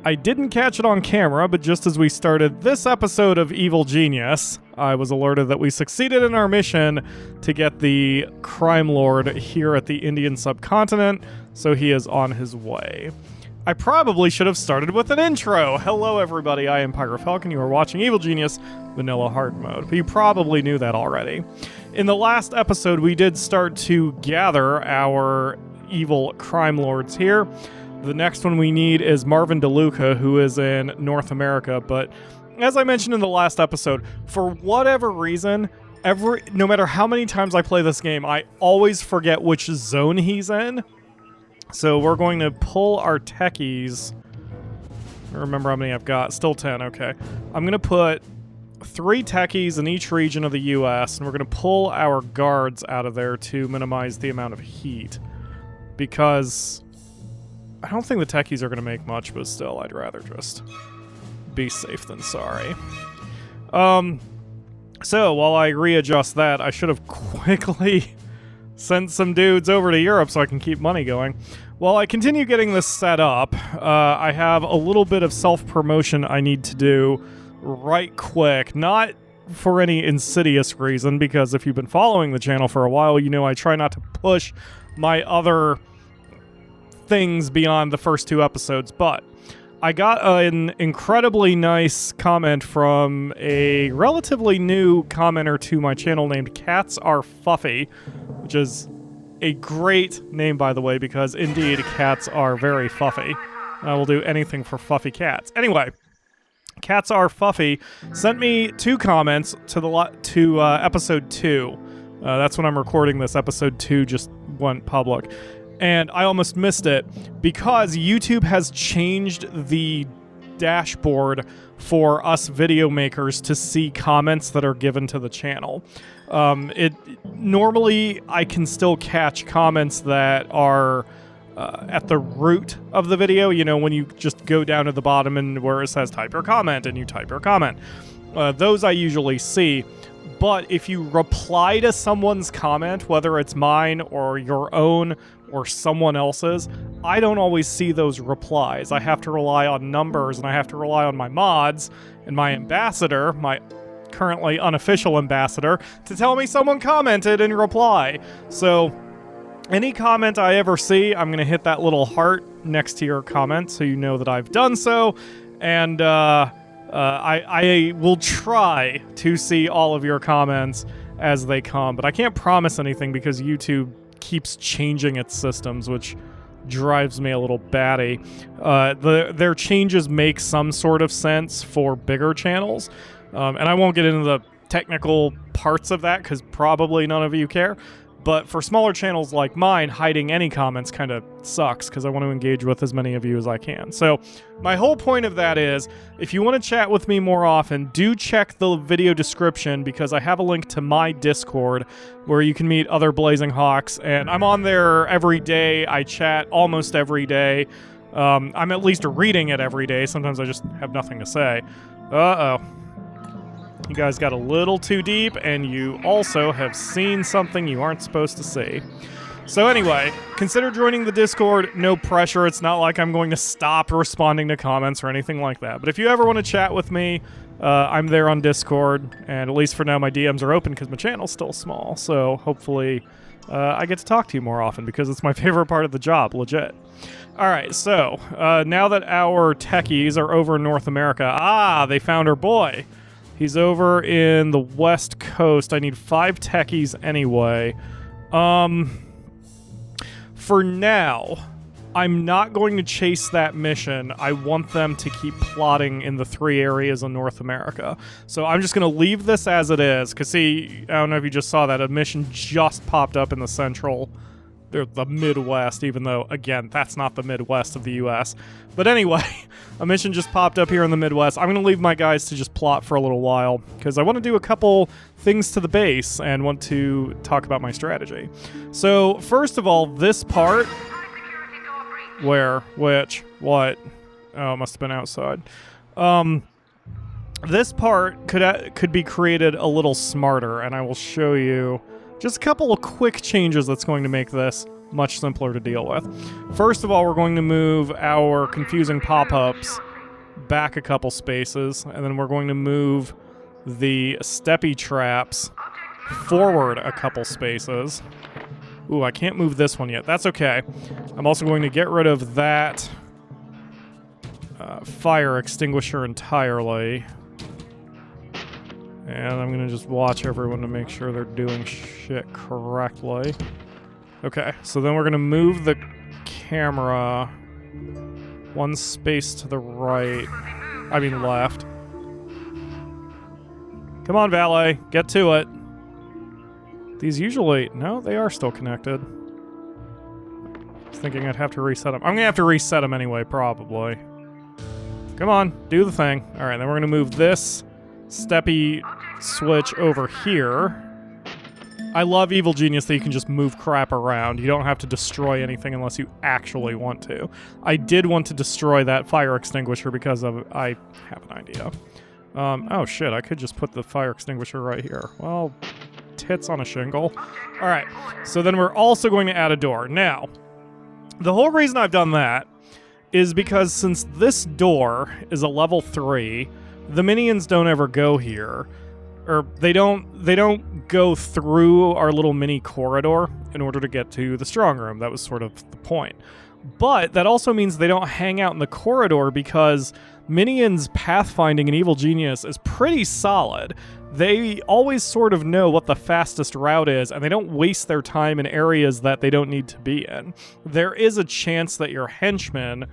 I didn't catch it on camera, but just as we started this episode of Evil Genius, I was alerted that we succeeded in our mission to get the crime lord here at the Indian subcontinent, so he is on his way. I probably should have started with an intro. Hello everybody, I am PyroFalkon. You are watching Evil Genius Vanilla Hard Mode, but you probably knew that already. In the last episode, we did start to gather our evil crime lords here. The next one we need is Marvin DeLuca, who is in North America, but as I mentioned in the last episode, for whatever reason, no matter how many times I play this game, I always forget which zone he's in. So we're going to pull our techies. Remember how many I've got. Still 10, okay. I'm going to put 3 techies in each region of the US, and we're going to pull our guards out of there to minimize the amount of heat. Because I don't think the techies are going to make much, but still, I'd rather just be safe than sorry. So while I readjust that, I should have quickly sent some dudes over to Europe so I can keep money going. While I continue getting this set up, I have a little bit of self-promotion I need to do right quick. Not for any insidious reason, because if you've been following the channel for a while, you know I try not to push my other things beyond the first 2 episodes, but I got an incredibly nice comment from a relatively new commenter to my channel named Cats Are Fuffy, which is a great name, by the way, because indeed cats are very fuffy. I will do anything for fuffy cats. Anyway, Cats Are Fuffy sent me 2 comments to episode 2. That's when I'm recording this. Episode 2 just went public. And I almost missed it because YouTube has changed the dashboard for us video makers to see comments that are given to the channel. Normally I can still catch comments that are at the root of the video, you know, when you just go down to the bottom and where it says type your comment and you type your comment. Those I usually see. But if you reply to someone's comment, whether it's mine or your own or someone else's, I don't always see those replies. I have to rely on numbers, and I have to rely on my mods and my ambassador, my currently unofficial ambassador, to tell me someone commented and reply. So any comment I ever see, I'm going to hit that little heart next to your comment so you know that I've done so. And I will try to see all of your comments as they come, but I can't promise anything because YouTube keeps changing its systems, which drives me a little batty. Their changes make some sort of sense for bigger channels, and I won't get into the technical parts of that because probably none of you care. But for smaller channels like mine, hiding any comments kind of sucks because I want to engage with as many of you as I can. So my whole point of that is, if you want to chat with me more often, do check the video description because I have a link to my Discord where you can meet other Blazing Hawks, and I'm on there every day. I chat almost every day. I'm at least reading it every day. Sometimes I just have nothing to say. Uh-oh. You guys got a little too deep, and you also have seen something you aren't supposed to see. So anyway, consider joining the Discord. No pressure. It's not like I'm going to stop responding to comments or anything like that. But if you ever want to chat with me, I'm there on Discord. And at least for now, my DMs are open because my channel's still small. So hopefully I get to talk to you more often because it's my favorite part of the job, legit. All right, so now that our techies are over in North America, they found our boy. He's over in the West Coast. I need 5 techies anyway. For now, I'm not going to chase that mission. I want them to keep plotting in the 3 areas in North America. So I'm just going to leave this as it is. Because see, I don't know if you just saw that. A mission just popped up in the the Midwest, even though, again, that's not the Midwest of the U.S. But anyway, a mission just popped up here in the Midwest. I'm going to leave my guys to just plot for a little while, because I want to do a couple things to the base and want to talk about my strategy. So, first of all, this part... Where? Which? What? Oh, it must have been outside. This part could be created a little smarter, and I will show you just a couple of quick changes that's going to make this much simpler to deal with. First of all, we're going to move our confusing pop-ups back a couple spaces, and then we're going to move the steppy traps forward a couple spaces. Ooh, I can't move this one yet. That's okay. I'm also going to get rid of that fire extinguisher entirely. And I'm going to just watch everyone to make sure they're doing shit correctly. Okay, so then we're going to move the camera one space to the right. I mean left. Come on, valet. Get to it. These usually... No, they are still connected. I was thinking I'd have to reset them. I'm going to have to reset them anyway, probably. Come on, do the thing. All right, then we're going to move this steppy switch over here. I love Evil Genius that you can just move crap around. You don't have to destroy anything unless you actually want to. I did want to destroy that fire extinguisher because of... I have an idea. Oh shit, I could just put the fire extinguisher right here. Well, tits on a shingle. All right, so then we're also going to add a door. Now, the whole reason I've done that is because since this door is a level 3, the minions don't ever go here. Or they don't go through our little mini corridor in order to get to the strong room. That was sort of the point. But that also means they don't hang out in the corridor because minions' pathfinding in Evil Genius is pretty solid. They always sort of know what the fastest route is, and they don't waste their time in areas that they don't need to be in. There is a chance that your henchman,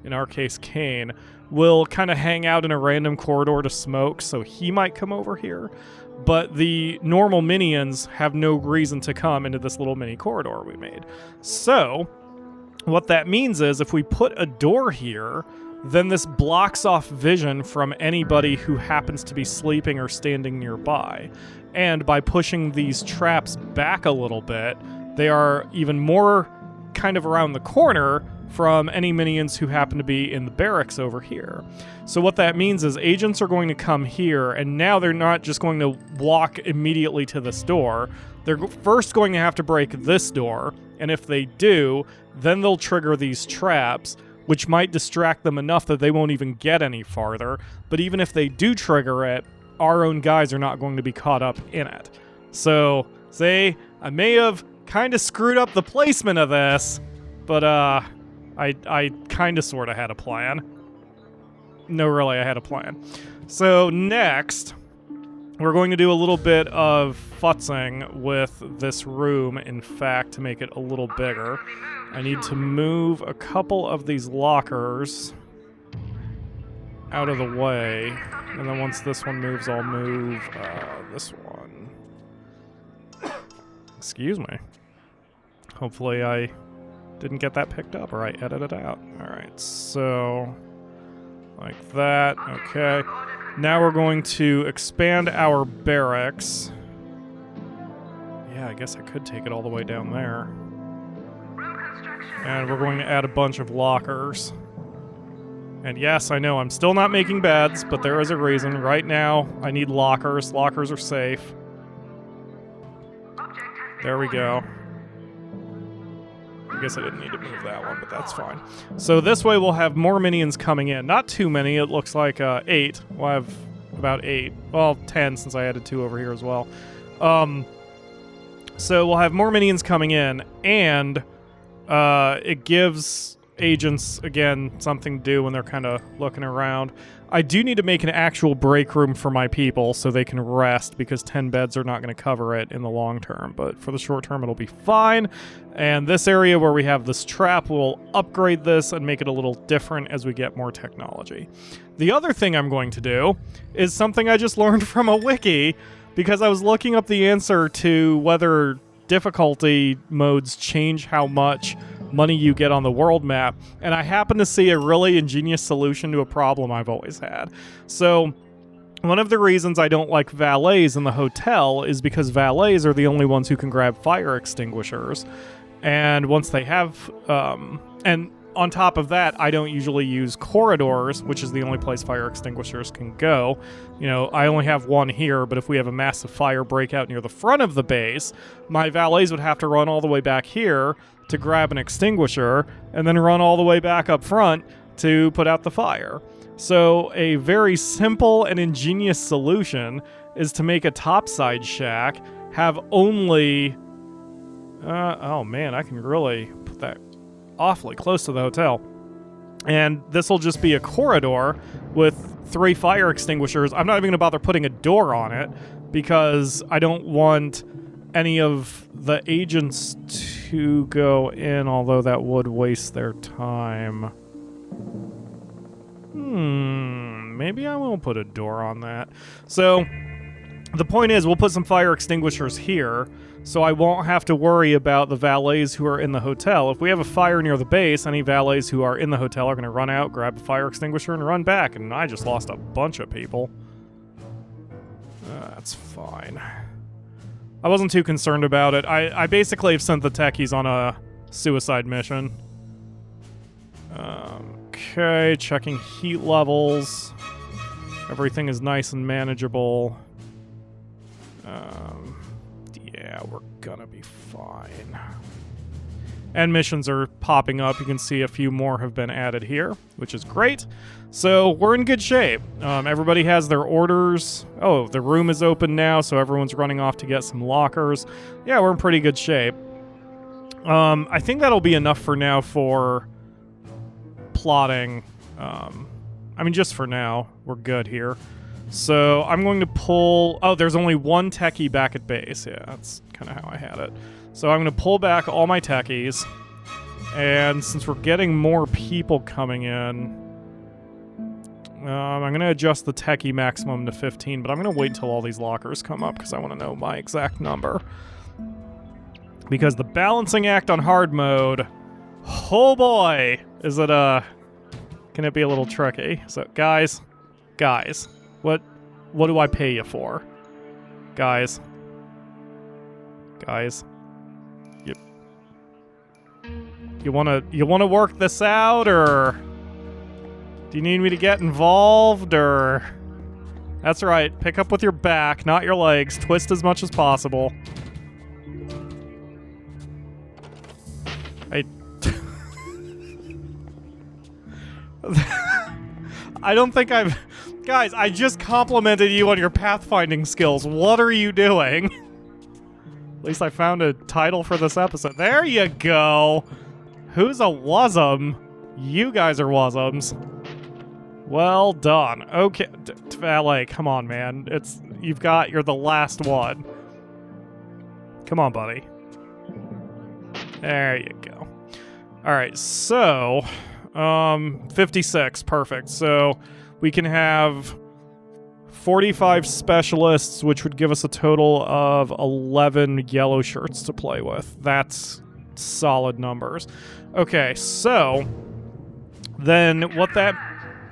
in our case Kane, will kind of hang out in a random corridor to smoke, so he might come over here. But the normal minions have no reason to come into this little mini corridor we made. So, what that means is if we put a door here, then this blocks off vision from anybody who happens to be sleeping or standing nearby. And by pushing these traps back a little bit, they are even more kind of around the corner from any minions who happen to be in the barracks over here. So what that means is agents are going to come here, and now they're not just going to walk immediately to this door. They're first going to have to break this door, and if they do, then they'll trigger these traps, which might distract them enough that they won't even get any farther. But even if they do trigger it, our own guys are not going to be caught up in it. So, say, I may have kind of screwed up the placement of this, but I kind of sort of had a plan. No, really, I had a plan. So next, we're going to do a little bit of futzing with this room, in fact, to make it a little bigger. I need to move a couple of these lockers out of the way. And then once this one moves, I'll move this one. Excuse me. Hopefully I didn't get that picked up, or I edited it out. Alright, so like that. Okay. Now we're going to expand our barracks. Yeah, I guess I could take it all the way down there. And we're going to add a bunch of lockers. And yes, I know I'm still not making beds, but there is a reason. Right now, I need lockers. Lockers are safe. There we go. I guess I didn't need to move that one, but that's fine. So this way we'll have more minions coming in. Not too many. It looks like 8. We'll have about 8. Well, 10 since I added 2 over here as well. So we'll have more minions coming in, and it gives agents, again, something to do when they're kind of looking around. I do need to make an actual break room for my people so they can rest, because 10 beds are not going to cover it in the long term, but for the short term it'll be fine. And this area where we have this trap, we'll upgrade this and make it a little different as we get more technology. The other thing I'm going to do is something I just learned from a wiki, because I was looking up the answer to whether difficulty modes change how much money you get on the world map, and I happen to see a really ingenious solution to a problem I've always had. So one of the reasons I don't like valets in the hotel is because valets are the only ones who can grab fire extinguishers, and once they have and on top of that, I don't usually use corridors, which is the only place fire extinguishers can go. You know, I only have one here, but if we have a massive fire breakout near the front of the base, my valets would have to run all the way back here to grab an extinguisher, and then run all the way back up front to put out the fire. So a very simple and ingenious solution is to make a topside shack, have only... oh man, I can really put that awfully close to the hotel. And this will just be a corridor with 3 fire extinguishers. I'm not even going to bother putting a door on it because I don't want any of the agents to go in, although that would waste their time. Maybe I won't put a door on that. So the point is, we'll put some fire extinguishers here, so I won't have to worry about the valets who are in the hotel. If we have a fire near the base, any valets who are in the hotel are going to run out, grab a fire extinguisher, and run back, and I just lost a bunch of people. That's fine. I wasn't too concerned about it. I basically have sent the techies on a suicide mission. Okay, checking heat levels. Everything is nice and manageable. Yeah, we're gonna be fine. And missions are popping up. You can see a few more have been added here, which is great. So we're in good shape. Everybody has their orders. Oh, the room is open now, so everyone's running off to get some lockers. Yeah, we're in pretty good shape. I think that'll be enough for now for plotting. I mean, just for now, we're good here. So I'm going to pull... Oh, there's only one techie back at base. Yeah, that's kind of how I had it. So I'm going to pull back all my techies. And since we're getting more people coming in, I'm going to adjust the techie maximum to 15, but I'm going to wait until all these lockers come up because I want to know my exact number. Because the balancing act on hard mode, oh boy, is it can it be a little tricky. So guys, what do I pay you for? Guys, you wanna work this out, or do you need me to get involved, or... That's right, pick up with your back, not your legs. Twist as much as possible. I don't think I've... Guys, I just complimented you on your pathfinding skills. What are you doing? At least I found a title for this episode. There you go. Who's a wuzzum? You guys are wuzzums. Well done. Okay, Valet, come on, man. You're the last one. Come on, buddy. There you go. All right, so 56, perfect. So we can have 45 specialists, which would give us a total of 11 yellow shirts to play with. That's solid numbers. Okay, so then what that...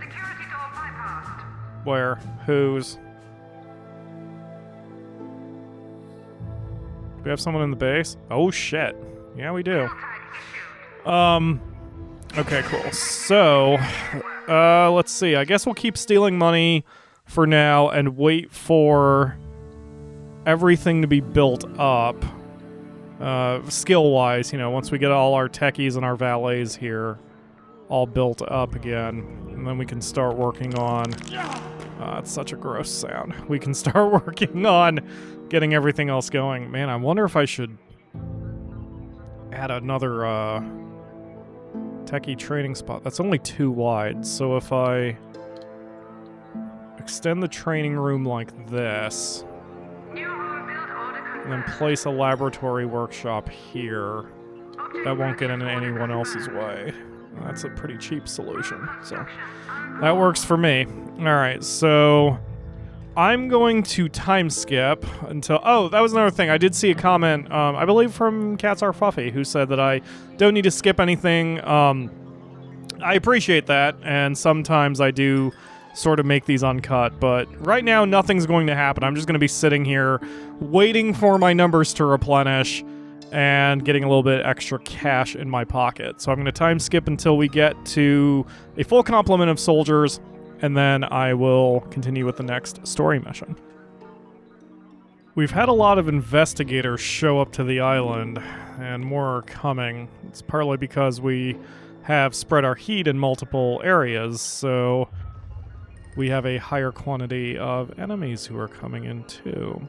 Security door bypassed. Where? Whose? Do we have someone in the base? Oh shit. Yeah, we do. Okay, cool. So, let's see. I guess we'll keep stealing money for now and wait for everything to be built up. Skill-wise, once we get all our techies and our valets here all built up again, and then we can start working on... it's such a gross sound. We can start working on getting everything else going. Man, I wonder if I should add another techie training spot. That's only 2 wide, so if I extend the training room like this, and then place a laboratory workshop here, that won't get in anyone else's way. That's a pretty cheap solution, so that works for me. Alright, so I'm going to time skip until... Oh, that was another thing. I did see a comment, I believe from Cats Are Fuffy, who said that I don't need to skip anything. I appreciate that, and sometimes I do sort of make these uncut, but right now nothing's going to happen. I'm just going to be sitting here waiting for my numbers to replenish and getting a little bit extra cash in my pocket. So I'm going to time skip until we get to a full complement of soldiers, and then I will continue with the next story mission. We've had a lot of investigators show up to the island, and more are coming. It's partly because we have spread our heat in multiple areas, so we have a higher quantity of enemies who are coming in too.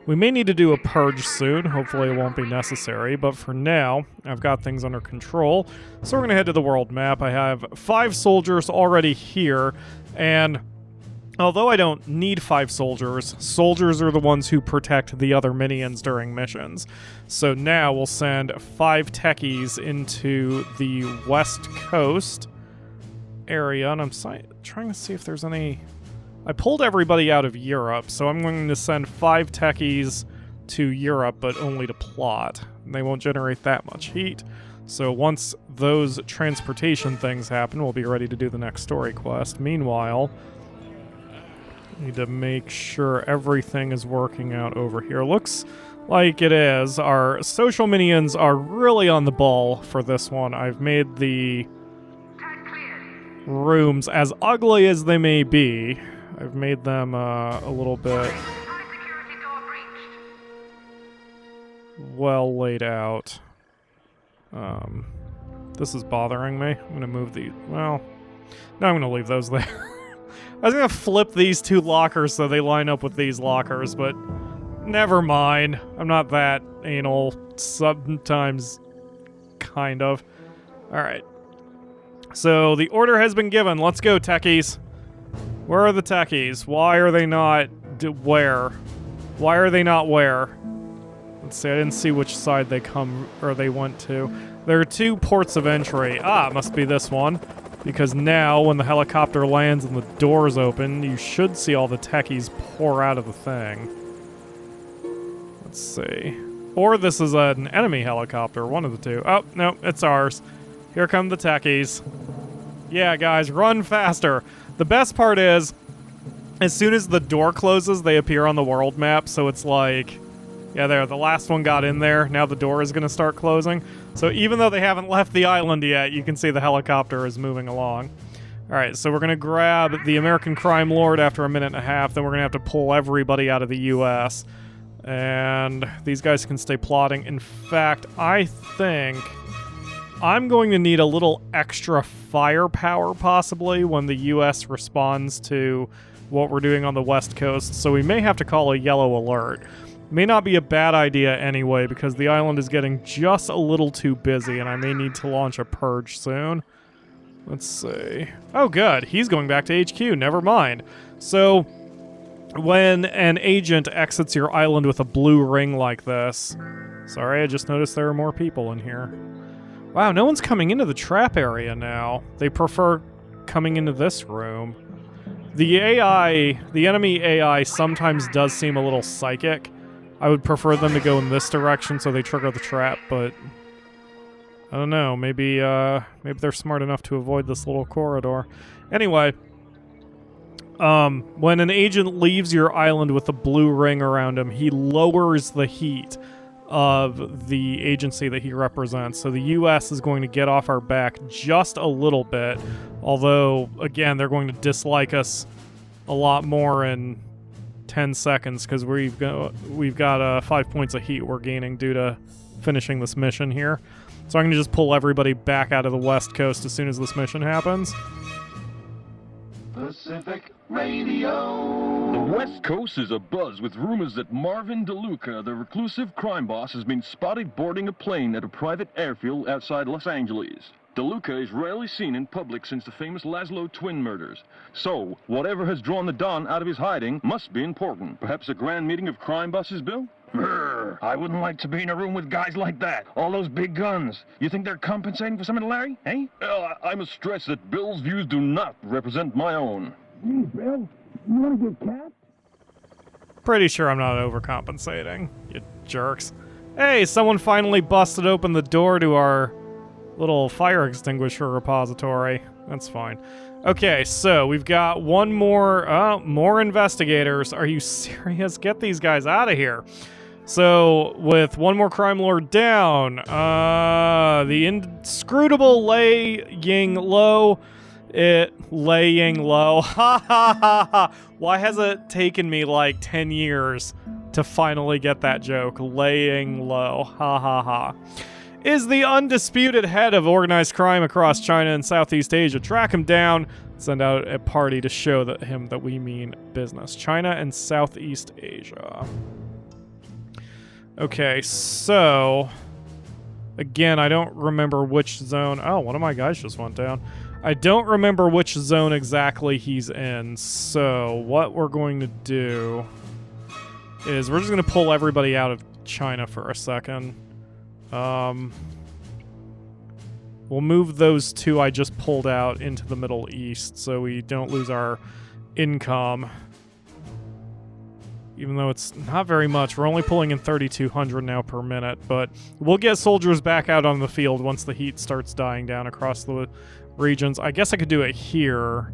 We may need to do a purge soon. Hopefully it won't be necessary, but for now, I've got things under control. So we're going to head to the world map. I have 5 soldiers already here, and although I don't need 5 soldiers, soldiers are the ones who protect the other minions during missions. So now we'll send 5 techies into the west coast area, and I'm trying to see if there's any... I pulled everybody out of Europe, so I'm going to send 5 techies to Europe, but only to plot. And they won't generate that much heat. So once those transportation things happen, we'll be ready to do the next story quest. Meanwhile, need to make sure everything is working out over here. Looks like it is. Our social minions are really on the ball for this one. I've made the rooms, as ugly as they may be, I've made them a little bit well laid out. This is bothering me. I'm going to move the... Well, no, I'm going to leave those there. I was going to flip these 2 lockers so they line up with these lockers, but never mind. I'm not that anal. Sometimes, kind of. Alright. So, the order has been given. Let's go, techies. Where are the techies? Why are they not... where? Why are they not where? Let's see, I didn't see which side they went to. There are 2 ports of entry. Ah, must be this one. Because now, when the helicopter lands and the doors open, you should see all the techies pour out of the thing. Let's see. Or this is an enemy helicopter, one of the 2. Oh, no, it's ours. Here come the techies. Yeah, guys, run faster. The best part is, as soon as the door closes, they appear on the world map, so it's like... Yeah, there, the last one got in there. Now the door is going to start closing. So even though they haven't left the island yet, you can see the helicopter is moving along. Alright, so we're going to grab the American crime lord after a minute and a half, then we're going to have to pull everybody out of the U.S. And these guys can stay plotting. In fact, I think I'm going to need a little extra firepower, possibly, when the U.S. responds to what we're doing on the West Coast, so we may have to call a yellow alert. May not be a bad idea anyway, because the island is getting just a little too busy, and I may need to launch a purge soon. Let's see. Oh, good. He's going back to HQ. Never mind. So, when an agent exits your island with a blue ring like this... Sorry, I just noticed there are more people in here. Wow, no one's coming into the trap area now. They prefer coming into this room. The AI, the enemy AI, sometimes does seem a little psychic. I would prefer them to go in this direction so they trigger the trap, but I don't know. Maybe they're smart enough to avoid this little corridor. Anyway, when an agent leaves your island with a blue ring around him, he lowers the heat of the agency that he represents. So the U.S. is going to get off our back just a little bit, although, again, they're going to dislike us a lot more in 10 seconds because we've got 5 points of heat we're gaining due to finishing this mission here. So I'm going to just pull everybody back out of the West Coast as soon as this mission happens. Pacific Radio. The West Coast is abuzz with rumors that Marvin DeLuca, the reclusive crime boss, has been spotted boarding a plane at a private airfield outside Los Angeles. DeLuca is rarely seen in public since the famous Laszlo twin murders. So, whatever has drawn the Don out of his hiding must be important. Perhaps a grand meeting of crime bosses, Bill? Brr, I wouldn't like to be in a room with guys like that. All those big guns. You think they're compensating for something, Larry? Eh? Well, I must stress that Bill's views do not represent my own. Hey, Bill, you want to get capped? Pretty sure I'm not overcompensating, you jerks. Hey, someone finally busted open the door to our little fire extinguisher repository. That's fine. Okay, so we've got one more, more investigators. Are you serious? Get these guys out of here. So, with one more crime lord down, the inscrutable laying low. Ha ha ha ha. Why has it taken me like 10 years to finally get that joke? Laying low. Ha ha ha. Is the undisputed head of organized crime across China and Southeast Asia. Track him down, Send out a party to show him that we mean business. China and Southeast Asia. Okay, so again, I don't remember which zone. Oh, one of my guys just went down. I don't remember which zone exactly he's in. So what we're going to do is we're just going to pull everybody out of China for a second. We'll move those two I just pulled out into the Middle East so we don't lose our income. Even though it's not very much. We're only pulling in 3,200 now per minute, but we'll get soldiers back out on the field once the heat starts dying down across the regions. I guess I could do it here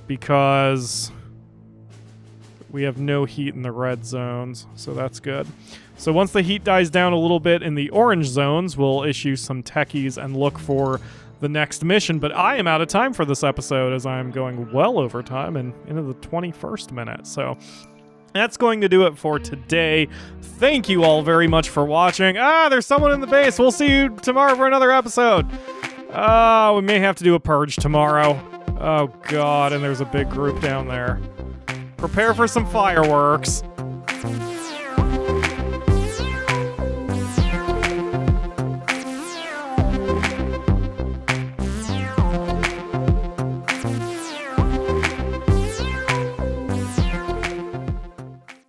because we have no heat in the red zones, so that's good. So once the heat dies down a little bit in the orange zones, we'll issue some techies and look for the next mission. But I am out of time for this episode as I'm going well over time and into the 21st minute. So that's going to do it for today. Thank you all very much for watching. There's someone in the base. We'll see you tomorrow for another episode. We may have to do a purge tomorrow. Oh, God, and there's a big group down there. Prepare for some fireworks.